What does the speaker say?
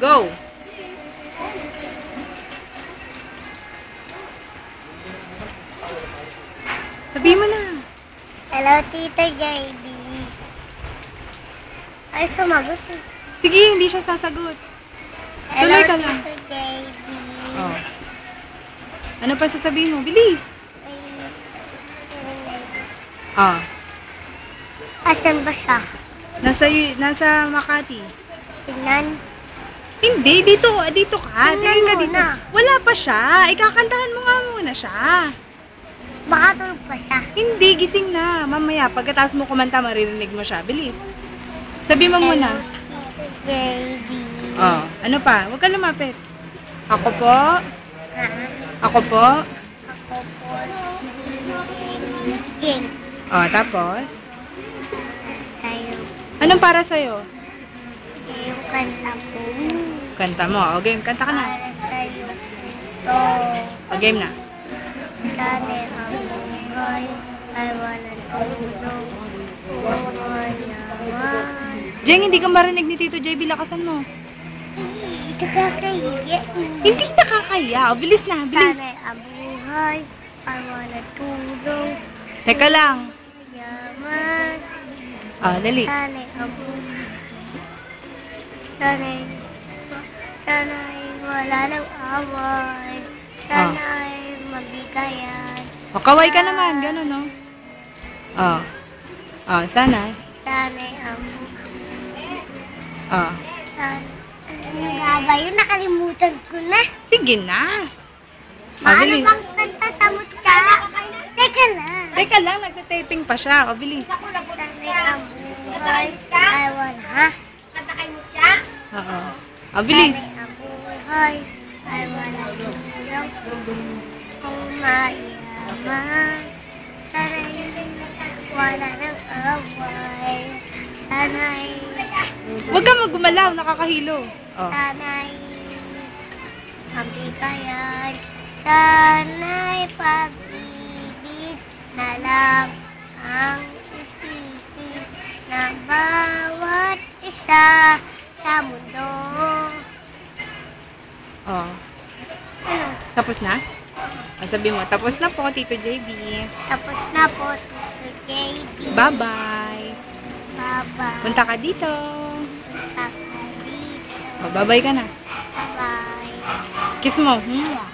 Go! Sabihin mo na. Hello, Tita JB. Ay, sumagot eh. Sige, hindi siya sasagot. Hello, Tuloy ka lang. Tita JB. Oh. Ano pa sasabihin mo? Bilis! Ah. Asan ba siya? Nasa Makati. Tingnan. Hindi, dito ka. Tingnan Tingin ka mo dito. na. Wala pa siya. Ikakantahan mo nga muna siya. Baka tulog pa siya. Hindi, gising na. Mamaya, pagkatapos mo kumanta, maririnig mo siya. Bilis. Sabi mo muna. Tita JB. Oh, ano pa? Huwag ka lumapit. Ako po. Ha? Ako po. Ako po. Jing. Oh, tapos? Tayo. Anong para sa'yo? Yung kanta po. Kanta mo. O, game. Kanta ka na. Para sa'yo. Ito. O, game na. Sana ang buhay ay walang tulong. Yaman. Jeng, hindi ka marinig ni Tito JB. Lakasan mo. Ito kakahiya. Hindi nakakaya. O, bilis na. Bilis. Sana ang buhay ay walang tulong. Teka lang. Yaman. Ah, dali. Sana ang buhay. Sana wala ng away. Sana ay mabigayan. O, kaway ka naman. Ganun, no? Oh. Oh, sana. Sana ang Oh. sana. Ano nga ba yun? Nakalimutan ko na. Sige na. O, Paano bilis. bang kantatamot ka? Teka lang. Teka lang, nagtataping pa siya. O, bilis. Sana ang buhay ay wala. Oo. O, bilis. Sana ang buhay ay wala tulong. Kung mayaman. Sana'y wala ng away. Sana'y Huwag ka magumalaw, nakakahilo. O. sana'y mabigayan. Sana'y pag-ibig na lang ang isipin ng bawat isa sa mundo. O. Ano? Tapos na? O, sabi mo, tapos na po, Tito JB. Tapos na po, Tito JB. Bye-bye. Bye-bye. Punta ka dito. Punta ka dito. O, bye-bye ka na. Bye-bye. Kiss mo. Mwah.